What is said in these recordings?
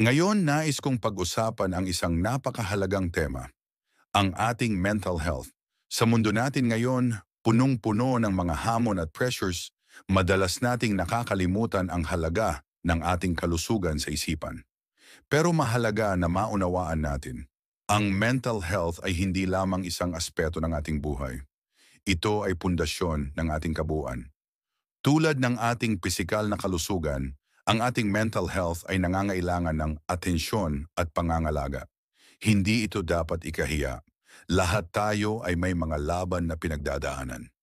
Ngayon, nais kong pag-usapan ang isang napakahalagang tema, ang ating mental health. Sa mundo natin ngayon, punong-puno ng mga hamon at pressures, madalas nating nakakalimutan ang halaga ng ating kalusugan sa isipan. Pero mahalaga na maunawaan natin, ang mental health ay hindi lamang isang aspeto ng ating buhay. Ito ay pundasyon ng ating kabuuan. Tulad ng ating pisikal na kalusugan, ang ating mental health ay nangangailangan ng atensyon at pangangalaga. Hindi ito dapat ikahiya. Lahat tayo ay may mga laban na pinagdadaanan.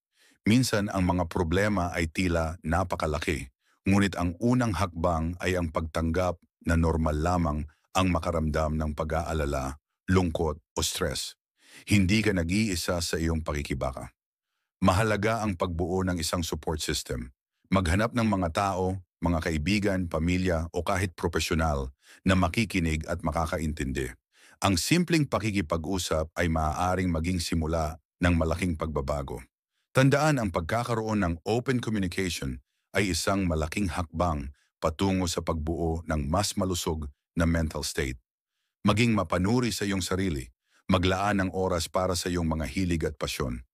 Minsan ang mga problema ay tila napakalaki, ngunit ang unang hakbang ay ang pagtanggap na normal lamang ang makaramdam ng pag-aalala, lungkot o stress. Hindi ka nag-iisa sa iyong pakikibaka. Mahalaga ang pagbuo ng isang support system. Maghanap ng mga tao, mga kaibigan, pamilya o kahit profesional na makikinig at makakaintindi. Ang simpleng pakikipag-usap ay maaaring maging simula ng malaking pagbabago. Tandaan, ang pagkakaroon ng open communication ay isang malaking hakbang patungo sa pagbuo ng mas malusog na mental state. Maging mapanuri sa iyong sarili, maglaan ng oras para sa iyong mga hilig at pasyon.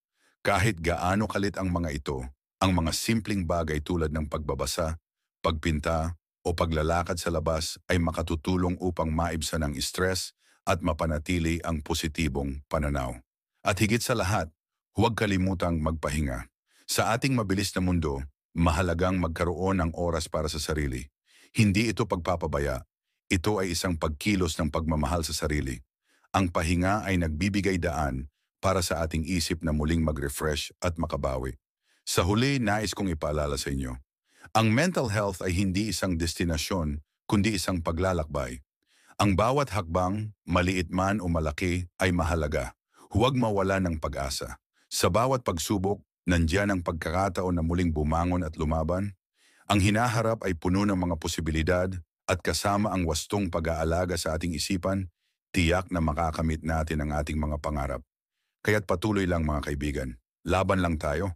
Kahit gaano kalit ang mga ito, ang mga simpleng bagay tulad ng pagbabasa, pagpinta, o paglalakad sa labas ay makatutulong upang maibsan ang stress at mapanatili ang positibong pananaw. At higit sa lahat, huwag kalimutang magpahinga. Sa ating mabilis na mundo, mahalagang magkaroon ng oras para sa sarili. Hindi ito pagpapabaya, ito ay isang pagkilos ng pagmamahal sa sarili. Ang pahinga ay nagbibigay daan para sa ating isip na muling mag-refresh at makabawi. Sa huli, nais kong ipaalala sa inyo, ang mental health ay hindi isang destinasyon, kundi isang paglalakbay. Ang bawat hakbang, maliit man o malaki, ay mahalaga. Huwag mawala ng pag-asa. Sa bawat pagsubok, nandiyan ang pagkakataon na muling bumangon at lumaban. Ang hinaharap ay puno ng mga posibilidad at kasama ang wastong pag-aalaga sa ating isipan, tiyak na makakamit natin ang ating mga pangarap. Kaya't patuloy lang mga kaibigan. Laban lang tayo.